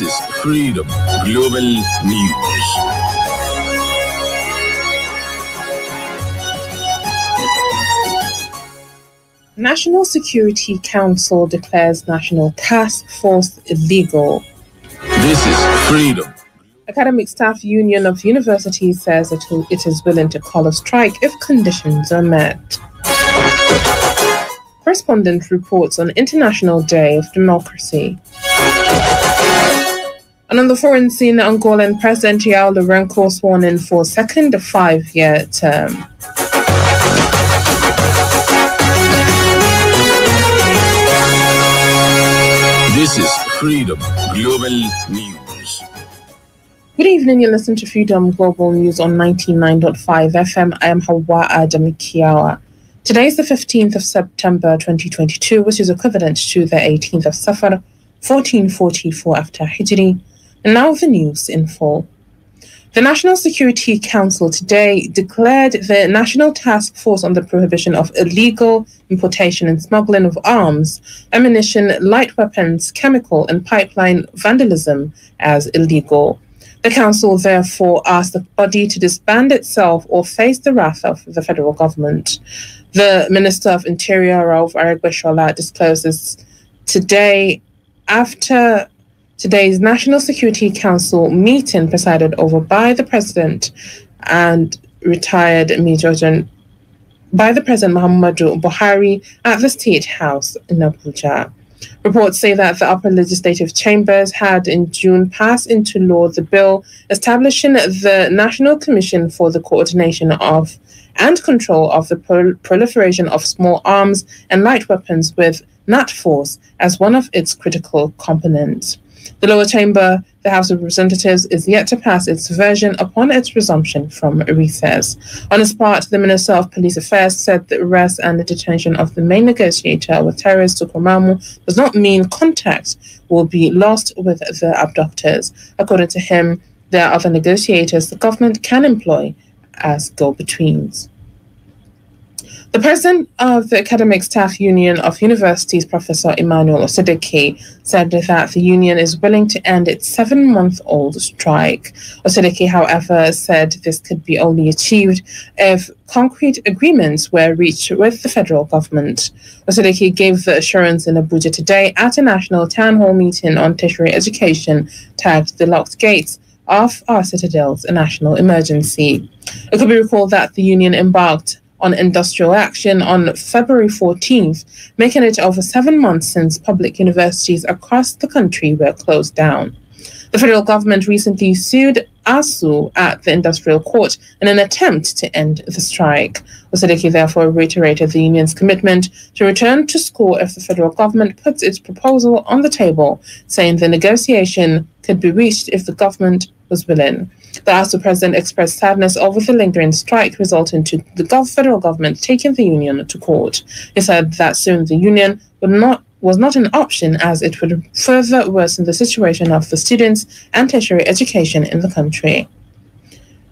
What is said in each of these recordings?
This is Freedom Global News. National Security Council declares National Task Force illegal. This is Freedom. Academic Staff Union of Universities says it is willing to call a strike if conditions are met. Correspondent reports on International Day of Democracy. And on the foreign scene, Angolan President João Lourenço sworn in for second 5-year term. This is Freedom Global News. Good evening, you listen to Freedom Global News on 99.5 FM. I am Hauwa Adamu Kiyawa. Today is the 15th of September 2022, which is equivalent to the 18th of Safar 1444 after Hijri. And now the news in full. The National Security Council today declared the National Task Force on the Prohibition of Illegal Importation and Smuggling of Arms, Ammunition, Light Weapons, Chemical and Pipeline Vandalism as illegal. The Council therefore asked the body to disband itself or face the wrath of the federal government. The Minister of Interior, Rauf Aregbesola, discloses today after today's National Security Council meeting presided over by the President and retired Major General by the President Muhammadu Buhari at the State House in Abuja. Reports say that the upper legislative chambers had in June passed into law the bill establishing the National Commission for the Coordination of and Control of the Proliferation of Small Arms and Light Weapons with NATFORCE as one of its critical components. The lower chamber, the House of Representatives, is yet to pass its version upon its resumption from recess. On its part, the Minister of Police Affairs said the arrest and the detention of the main negotiator with terrorist Tukurmamu does not mean contact will be lost with the abductors. According to him, there are other negotiators the government can employ as go-betweens. The president of the Academic Staff Union of Universities, Professor Emmanuel Osedeke, said that the union is willing to end its 7-month-old strike. Osedeke, however, said this could be only achieved if concrete agreements were reached with the federal government. Osedeke gave the assurance in Abuja today at a national town hall meeting on tertiary education tagged The Locked Gates of Our Citadels, a national emergency. It could be recalled that the union embarked on industrial action on February 14th, making it over 7 months since public universities across the country were closed down. The federal government recently sued ASU at the industrial court in an attempt to end the strike. Osedeke therefore reiterated the union's commitment to return to school if the federal government puts its proposal on the table, saying the negotiation could be reached if the government was willing. The ASU president expressed sadness over the lingering strike resulting to the federal government taking the union to court. He said that soon the union was not an option as it would further worsen the situation of the students and tertiary education in the country.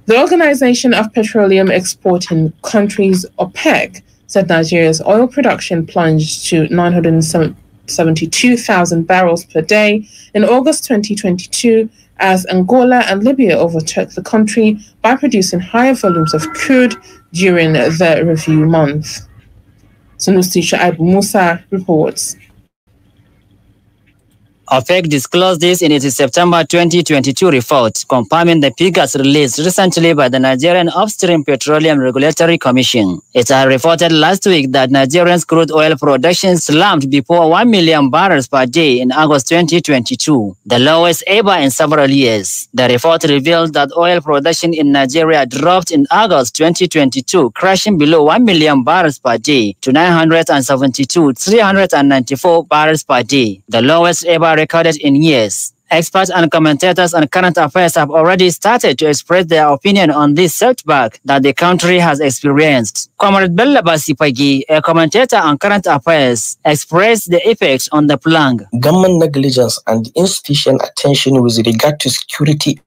The Organization of Petroleum Exporting Countries, OPEC, said Nigeria's oil production plunged to 972,000 barrels per day in August 2022 as Angola and Libya overtook the country by producing higher volumes of crude during the review month. Sunusi Shaibu Musa reports. OPEC disclosed this in its September 2022 report, confirming the figures released recently by the Nigerian Upstream Petroleum Regulatory Commission. It had reported last week that Nigeria's crude oil production slumped before 1 million barrels per day in August 2022, the lowest ever in several years. The report revealed that oil production in Nigeria dropped in August 2022, crashing below 1 million barrels per day to 972,394 barrels per day, the lowest ever recorded in years. Experts and commentators on current affairs have already started to express their opinion on this setback that the country has experienced. Comrade Bello Basipagi, a commentator on current affairs, expressed the effects on the plan. Government negligence and insufficient attention with regard to security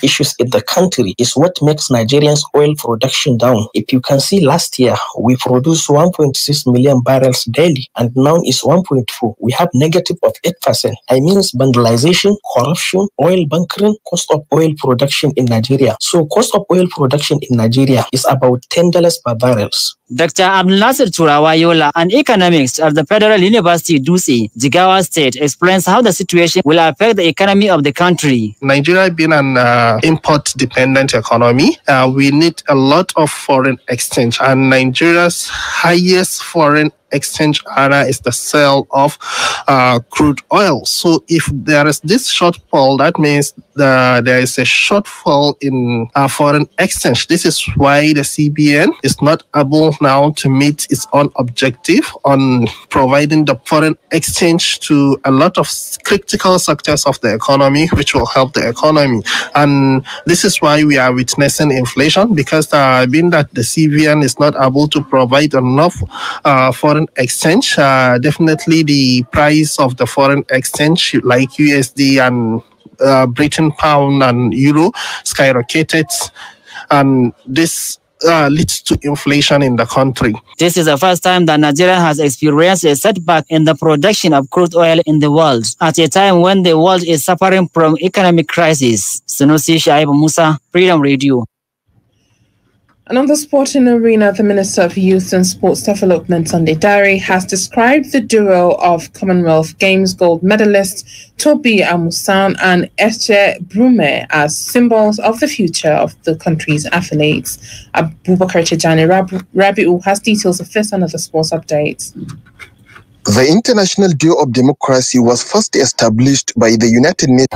issues in the country is what makes Nigerians' oil production down. If you can see, last year we produced 1.6 million barrels daily, and now it's 1.4. We have negative of 8%. I mean, vandalization, corruption, oil bunkering, cost of oil production in Nigeria. So cost of oil production in Nigeria is about $10 per barrels. Dr. Abdulnasir Turawayola, an economist at the Federal University, Dutse, Jigawa State, explains how the situation will affect the economy of the country. Nigeria being an import-dependent economy, we need a lot of foreign exchange, and Nigeria's highest foreign exchange area is the sale of crude oil. So if there is this shortfall, that means there is a shortfall in foreign exchange. This is why the CBN is not able now to meet its own objective on providing the foreign exchange to a lot of critical sectors of the economy, which will help the economy. And this is why we are witnessing inflation, because being that the CBN is not able to provide enough foreign exchange, definitely the price of the foreign exchange like USD and Britain pound and euro skyrocketed, and this leads to inflation in the country. This is the first time that Nigeria has experienced a setback in the production of crude oil in the world, at a time when the world is suffering from economic crisis. Sunusi Shaibu Musa, Freedom Radio. And on the sporting arena, the Minister of Youth and Sports Development, Sunday Dare, has described the duo of Commonwealth Games gold medalists Tobi Amusan and Eche Brume as symbols of the future of the country's athletes. Abubakar Chejani Rabiu has details of this and other sports updates. The International Day of Democracy was first established by the United Nations.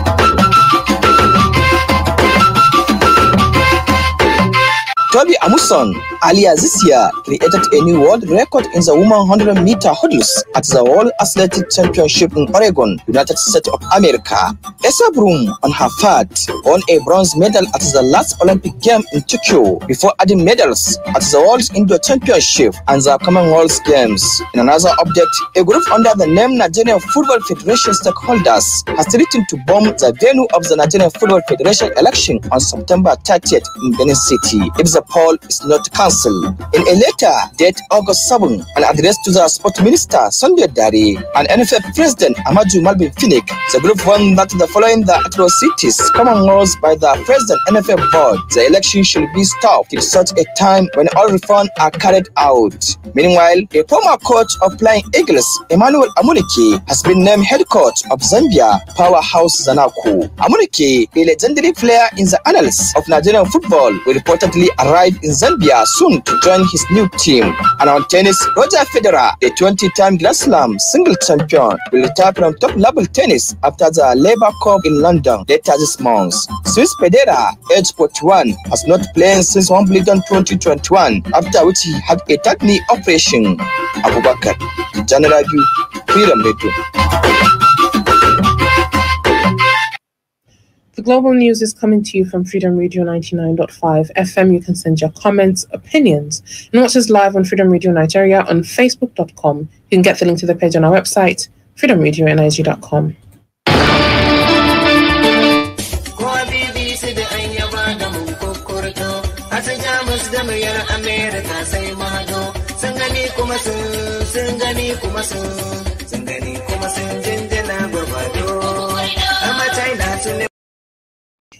Tobi Amusan earlier this year created a new world record in the women 100-meter hurdles at the World Athletic Championship in Oregon, United States of America. Esa Broom, on her part, won a bronze medal at the last Olympic Games in Tokyo before adding medals at the World Indoor Championship and the Commonwealth Games. In another update, a group under the name Nigerian Football Federation stakeholders has threatened to bomb the venue of the Nigerian Football Federation election on September 30th in Benin City if the poll is not cancelled. In a letter dated August 7, an address to the Sport Minister Sunday Dare and NFF President Amaju Malvin Finnick, the group warned that following the atrocities commonwealth by the President NFF board, the election should be stopped till such a time when all reforms are carried out. Meanwhile, a former coach of Flying Eagles, Emmanuel Amunike, has been named head coach of Zambia powerhouse Zanaco. Amunike, a legendary player in the annals of Nigerian football, will reportedly arrive in Zambia soon to join his new team. And on tennis, Roger Federer, the 20-time Grand Slam single champion, will retire from top-level tennis after the Labour Cup in London later this month. Swiss Federer, age 41, has not played since Wimbledon 2021, after which he had a third knee operation. Abubakar, General View, Freedom Radio. The global news is coming to you from Freedom Radio 99.5 FM. You can send your comments, opinions, and watch us live on Freedom Radio Nigeria on Facebook.com. You can get the link to the page on our website, freedomradionig.com.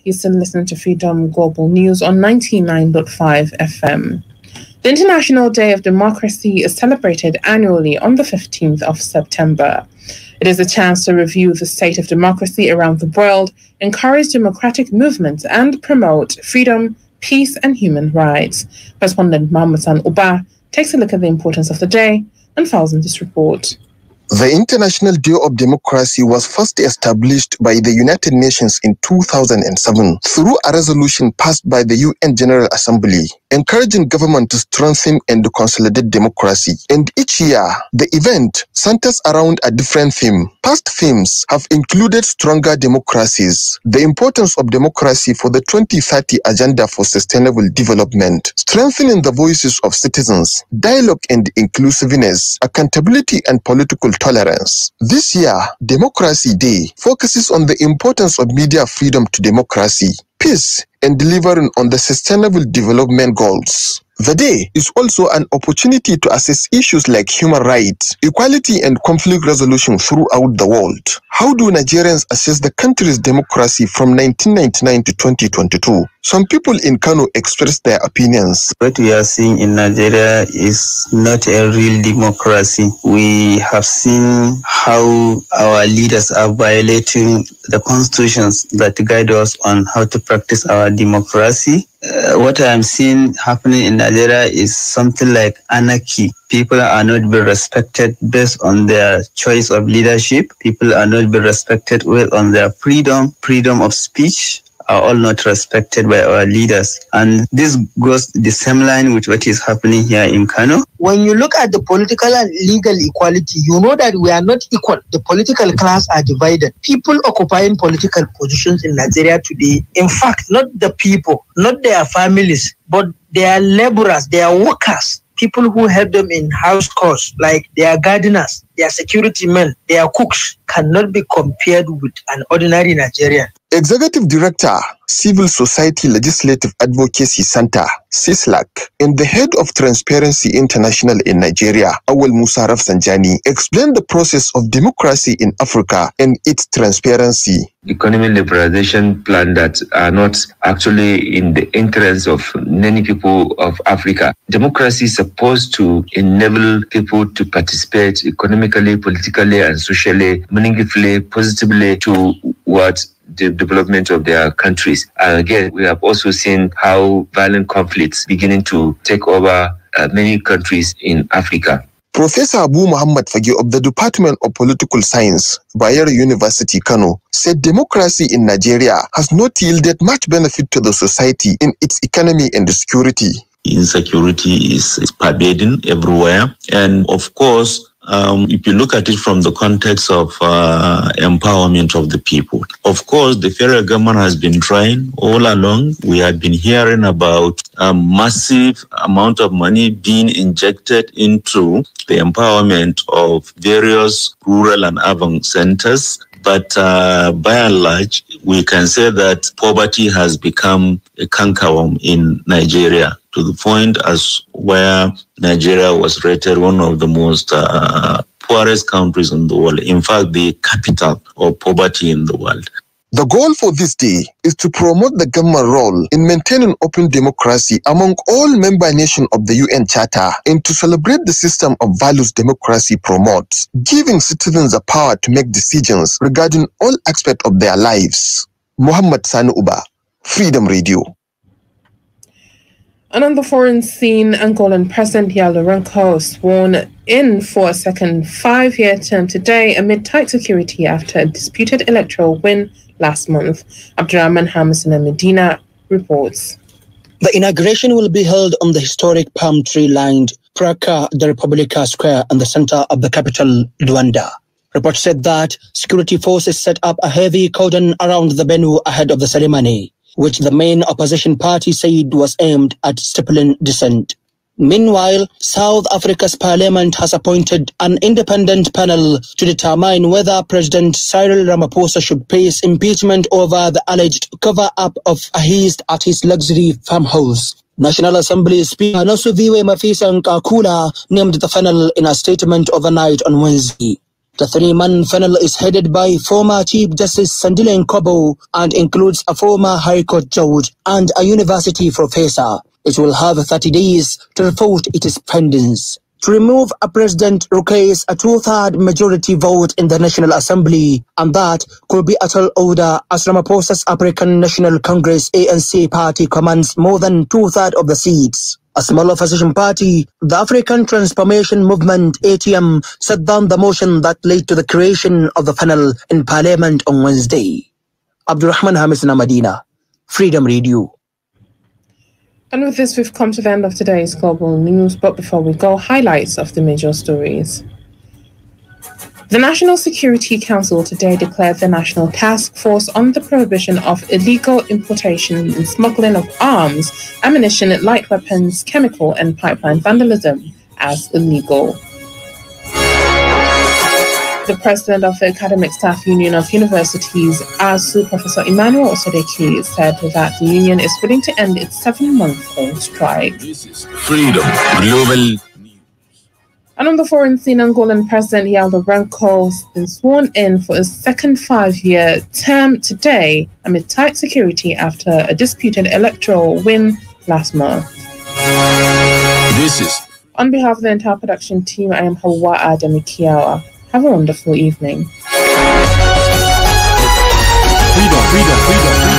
You're still listening to Freedom Global News on 99.5 FM. The International Day of Democracy is celebrated annually on the 15th of September. It is a chance to review the state of democracy around the world, encourage democratic movements, and promote freedom, peace, and human rights. Correspondent Mahmoud Uba takes a look at the importance of the day and files in this report. The International Day of Democracy was first established by the United Nations in 2007 through a resolution passed by the UN General Assembly, encouraging government to strengthen and consolidate democracy. And each year, the event centers around a different theme. Past themes have included stronger democracies, the importance of democracy for the 2030 Agenda for Sustainable Development, strengthening the voices of citizens, dialogue and inclusiveness, accountability and political tolerance. This year, Democracy Day focuses on the importance of media freedom to democracy, peace, and delivering on the Sustainable Development Goals. The day is also an opportunity to assess issues like human rights, equality, and conflict resolution throughout the world. How do Nigerians assess the country's democracy from 1999 to 2022? Some people in Kano expressed their opinions. What we are seeing in Nigeria is not a real democracy. We have seen how our leaders are violating the constitutions that guide us on how to practice our democracy. What I am seeing happening in Nigeria is something like anarchy. People are not being respected based on their choice of leadership. People are not being respected based on their freedom of speech. Are all not respected by our leaders. And this goes the same line with what is happening here in Kano. When you look at the political and legal equality, you know that we are not equal. The political class are divided. People occupying political positions in Nigeria today, in fact, not the people, not their families, but their laborers, their workers, people who help them in house chores, like their gardeners, their security men, their cooks, cannot be compared with an ordinary Nigerian. Executive Director, Civil Society Legislative Advocacy Center, CISLAC, and the head of Transparency International in Nigeria, Awal Musa Rafsanjani, explained the process of democracy in Africa and its transparency. Economic liberalization plans that are not actually in the interest of many people of Africa. Democracy is supposed to enable people to participate economically, politically, and socially, meaningfully, positively towards the development of their countries. And again, we have also seen how violent conflicts beginning to take over many countries in Africa. Professor Abu Muhammad Fage of the Department of Political Science, Bayero University, Kano, said democracy in Nigeria has not yielded much benefit to the society in its economy and security. Insecurity is pervading everywhere. And of course, if you look at it from the context of empowerment of the people, of course, the federal government has been trying all along. We have been hearing about a massive amount of money being injected into the empowerment of various rural and urban centers. But by and large, we can say that poverty has become a cankerworm in Nigeria, to the point as where Nigeria was rated one of the most poorest countries in the world. In fact, the capital of poverty in the world. The goal for this day is to promote the government role in maintaining open democracy among all member nations of the UN Charter and to celebrate the system of values democracy promotes, giving citizens the power to make decisions regarding all aspects of their lives. Muhammad Sani Uba, Freedom Radio. And on the foreign scene, Angolan President Lourenço sworn in for a second 5-year term today amid tight security after a disputed electoral win last month. Abdurrahman Hamisana Medina reports. The inauguration will be held on the historic palm tree-lined Praça da República Square in the center of the capital, Luanda. Reports said that security forces set up a heavy cordon around the venue ahead of the ceremony, which the main opposition party said was aimed at stifling dissent. Meanwhile, South Africa's parliament has appointed an independent panel to determine whether President Cyril Ramaphosa should face impeachment over the alleged cover-up of a heist at his luxury farmhouse. National Assembly Speaker Nosuviwe Mafisa Nkakula named the panel in a statement overnight on Wednesday. The 3-man panel is headed by former Chief Justice Sandile Nkobo and includes a former High Court judge and a university professor. It will have 30 days to report its findings. To remove a president requires a 2/3 majority vote in the National Assembly, and that could be a tall order as Ramaphosa's African National Congress ANC party commands more than 2/3 of the seats. A small opposition party, the African Transformation Movement ATM, set down the motion that led to the creation of the panel in Parliament on Wednesday. Abdurrahman Hamisana Medina, Freedom Radio. And with this, we've come to the end of today's global news. But before we go, highlights of the major stories. The National Security Council today declared the National Task Force on the Prohibition of Illegal Importation and Smuggling of Arms, Ammunition, Light Weapons, Chemical and Pipeline Vandalism as illegal. The president of the Academic Staff Union of Universities, ASU, Professor Emmanuel Osadeki, said that the union is willing to end its 7-month-long strike. This is Freedom Global. And on the foreign scene, Angolan President João Lourenço has been sworn in for his second 5-year term today amid tight security after a disputed electoral win last month. This is On behalf of the entire production team, I am Hauwa Adamu Kiyawa. Have a wonderful evening. Freedom.